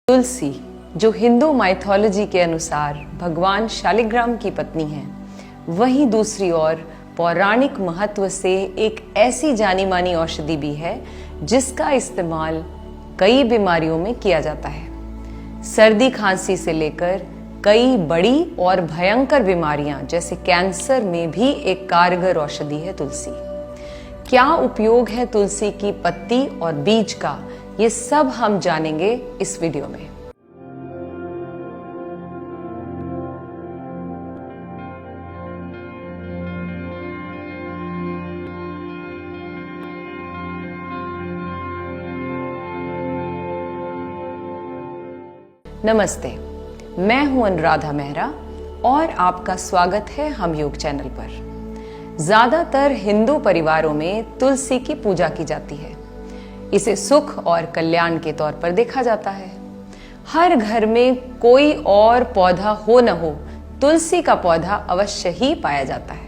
तुलसी, जो हिंदू माइथोलॉजी के अनुसार भगवान शालिग्राम की पत्नी है, वहीं दूसरी ओर पौराणिक महत्व से एक ऐसी जानी मानी औषधि भी है जिसका इस्तेमाल कई बीमारियों में किया जाता है। सर्दी खांसी से लेकर कई बड़ी और भयंकर बीमारियां जैसे कैंसर में भी एक कारगर औषधि है तुलसी। क्या उपयोग है तुलसी की पत्ती और बीज का, ये सब हम जानेंगे इस वीडियो में। नमस्ते, मैं हूं अनुराधा मेहरा और आपका स्वागत है हम योग चैनल पर। ज्यादातर हिंदू परिवारों में तुलसी की पूजा की जाती है। इसे सुख और कल्याण के तौर पर देखा जाता है। हर घर में कोई और पौधा हो न हो, तुलसी का पौधा अवश्य ही पाया जाता है।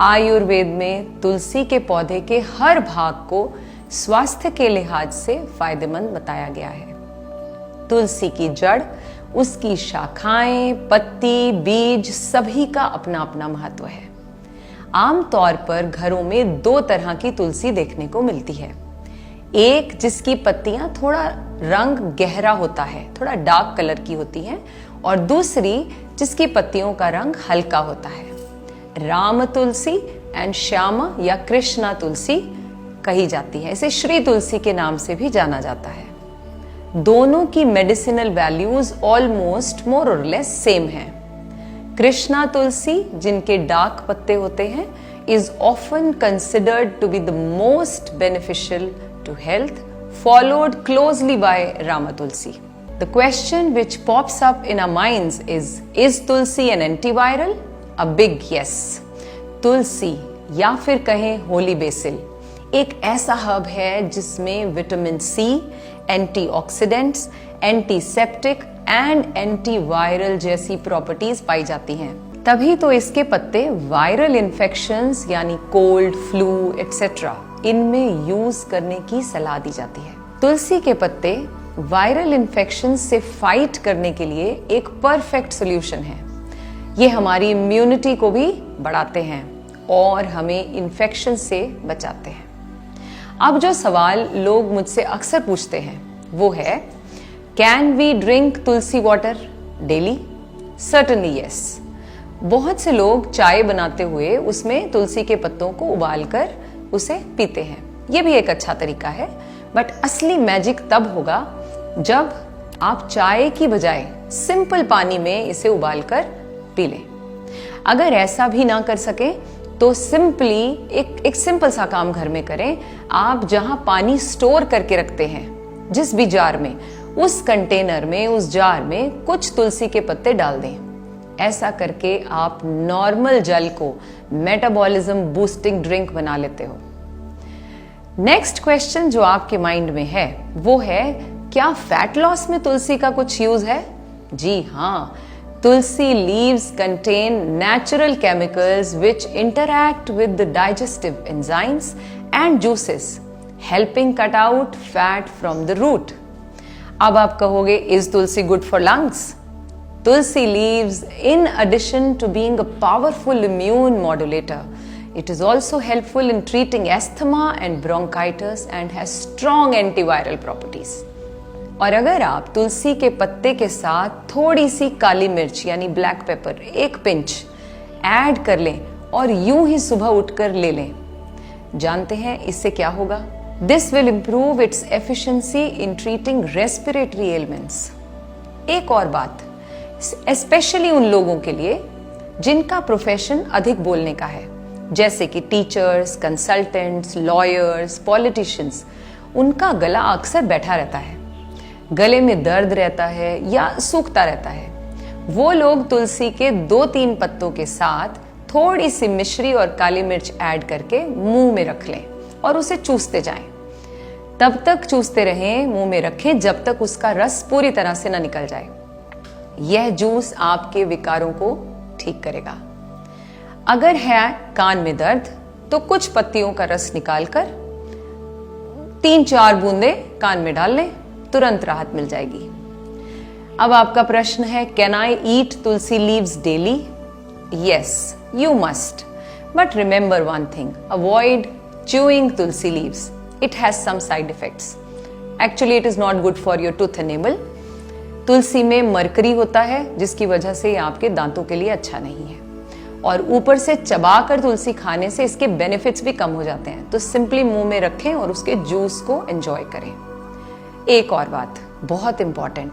आयुर्वेद में तुलसी के पौधे के हर भाग को स्वास्थ्य के लिहाज से फायदेमंद बताया गया है। तुलसी की जड़, उसकी शाखाएं, पत्ती, बीज सभी का अपना अपना महत्व है। आमतौर पर घरों में दो तरह की तुलसी देखने को मिलती है। एक जिसकी पत्तियां थोड़ा रंग गहरा होता है, थोड़ा डार्क कलर की होती हैं, और दूसरी जिसकी पत्तियों का रंग हल्का होता है। राम तुलसी एंड श्यामा या कृष्णा तुलसी कही जाती है। इसे श्री तुलसी के नाम से भी जाना जाता है। दोनों की मेडिसिनल वैल्यूज ऑलमोस्ट मोर और लेस सेम है। कृष्णा तुलसी, जिनके डार्क पत्ते होते हैं, is often considered to be the most beneficial to health, followed closely by Rama tulsi. The question which pops up in our minds is tulsi an antiviral? A big yes. तुलसी या फिर कहें होली बेसिल एक ऐसा हर्ब है जिसमें vitamin C, antioxidants, antiseptic and antiviral जैसी properties पाई जाती हैं। तभी तो इसके पत्ते वायरल इन्फेक्शंस यानी कोल्ड, फ्लू एक्सेट्रा इनमें यूज करने की सलाह दी जाती है। तुलसी के पत्ते वायरल इन्फेक्शन से फाइट करने के लिए एक परफेक्ट सॉल्यूशन है। ये हमारी इम्यूनिटी को भी बढ़ाते हैं और हमें इन्फेक्शन से बचाते हैं। अब जो सवाल लोग मुझसे अक्सर पूछते हैं वो है, can we drink tulsi water daily? Certainly yes. बहुत से लोग चाय बनाते हुए उसमें तुलसी के पत्तों को उबालकर उसे पीते हैं। ये भी एक अच्छा तरीका है, बट असली मैजिक तब होगा जब आप चाय की बजाय सिंपल पानी में इसे उबालकर पी लें। अगर ऐसा भी ना कर सके तो सिंपली एक सिंपल सा काम घर में करें। आप जहां पानी स्टोर करके रखते हैं, जिस भी जार में, उस कंटेनर में, उस जार में कुछ तुलसी के पत्ते डाल दें। ऐसा करके आप नॉर्मल जल को मेटाबॉलिज्म बूस्टिंग ड्रिंक बना लेते हो। नेक्स्ट क्वेश्चन जो आपके माइंड में है वो है, क्या फैट लॉस में तुलसी का कुछ यूज है? जी हाँ, Tulsi leaves contain natural chemicals which interact with the digestive enzymes and juices, helping cut out fat from the root. अब आप कहोगे, is Tulsi good for lungs? Tulsi leaves, in addition to being a powerful immune modulator, it is also helpful in treating asthma and bronchitis and has strong antiviral properties. और अगर आप तुलसी के पत्ते के साथ थोड़ी सी काली मिर्च यानी ब्लैक पेपर, एक पिंच ऐड कर लें और यूं ही सुबह उठकर ले लें, जानते हैं इससे क्या होगा? This will improve its efficiency in treating respiratory elements. एक और बात, स्पेशली उन लोगों के लिए जिनका प्रोफेशन अधिक बोलने का है, जैसे कि टीचर्स, कंसल्टेंट्स, लॉयर्स, पॉलिटिशियंस, उनका गला अक्सर बैठा रहता है, गले में दर्द रहता है या सूखता रहता है। वो लोग तुलसी के 2-3 पत्तों के साथ थोड़ी सी मिश्री और काली मिर्च ऐड करके मुंह में रख लें और उसे चूसते जाएं। तब तक चूसते रहें, मुंह में रखें जब तक उसका रस पूरी तरह से ना निकल जाए। यह जूस आपके विकारों को ठीक करेगा। अगर है कान में दर्द तो कुछ पत्तियों का रस निकालकर 3-4 बूंदे कान में डाल लें, तुरंत राहत मिल जाएगी। अब आपका प्रश्न है, can I eat Tulsi leaves daily? Yes, you must, but remember one thing, avoid chewing tulsi leaves. It has some side effects. Actually, it is not good for your tooth enamel. तुलसी में mercury होता है जिसकी वजह से ये आपके दांतों के लिए अच्छा नहीं है, और ऊपर से चबाकर तुलसी खाने से इसके बेनिफिट्स भी कम हो जाते हैं। तो सिंपली मुंह में रखें और उसके जूस को एंजॉय करें। एक और बात बहुत इंपॉर्टेंट,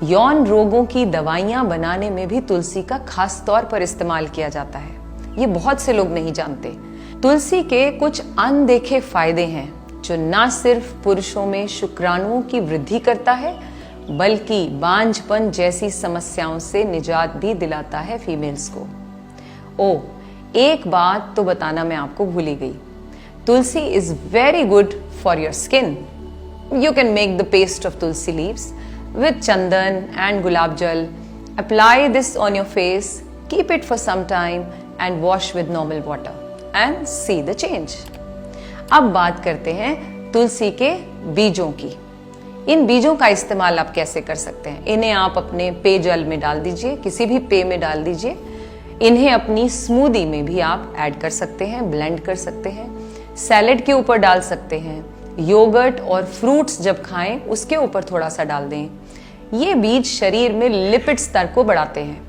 यौन रोगों की दवाइयां बनाने में भी तुलसी का खास तौर पर इस्तेमाल किया जाता है। ये बहुत से लोग नहीं जानते। तुलसी के कुछ अनदेखे फायदे हैं जो न सिर्फ पुरुषों में शुक्राणुओं की वृद्धि करता है, बल्कि बांझपन जैसी समस्याओं से निजात भी दिलाता है फीमेल्स को। एक बात तो बताना मैं आपको भूल ही गई, tulsi is very good for your skin. You can make the paste of tulsi leaves with chandan and gulab jal, apply this on your face, keep it for some time and wash with normal water and see the change. अब बात करते हैं तुलसी के बीजों की। इन बीजों का इस्तेमाल आप कैसे कर सकते हैं? इन्हें आप अपने पेयजल में डाल दीजिए, किसी भी पेय में डाल दीजिए। इन्हें अपनी स्मूदी में भी आप ऐड कर सकते हैं, ब्लेंड कर सकते हैं, सैलेड के ऊपर डाल सकते हैं, योगर्ट और फ्रूट्स जब खाएं उसके ऊपर थोड़ा सा डाल दें। ये बीज शरीर में लिपिड स्तर को बढ़ाते हैं,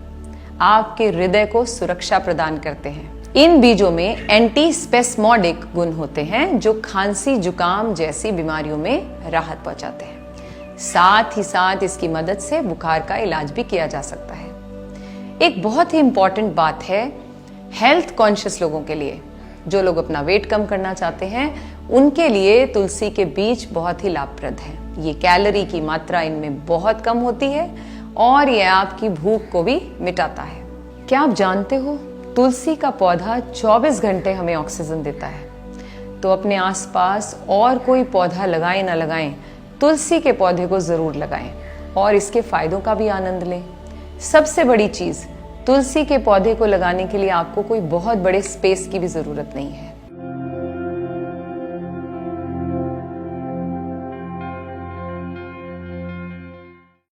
आपके हृदय को सुरक्षा प्रदान करते हैं। इन बीजों में एंटी स्पेस्मोडिक गुण होते हैं जो खांसी जुकाम जैसी बीमारियों में राहत पहुंचाते हैं। साथ ही साथ इसकी मदद से बुखार का इलाज भी किया जा सकता है। एक बहुत ही इंपॉर्टेंट बात है हेल्थ कॉन्शियस लोगों के लिए, जो लोग अपना वेट कम करना चाहते हैं, उनके लिए तुलसी के बीज बहुत ही लाभप्रद हैं। ये कैलोरी की मात्रा इनमें बहुत कम होती है और ये आपकी भूख को भी मिटाता है। क्या आप जानते हो तुलसी का पौधा 24 घंटे हमें ऑक्सीजन देता है। तो अपने आसपास और कोई पौधा लगाएं ना लगाएं, तुलसी के पौधे को जरूर लगाएं और इसके फायदों का भी आनंद लें। सबसे बड़ी चीज, तुलसी के पौधे को लगाने के लिए आपको कोई बहुत बड़े स्पेस की भी जरूरत नहीं है।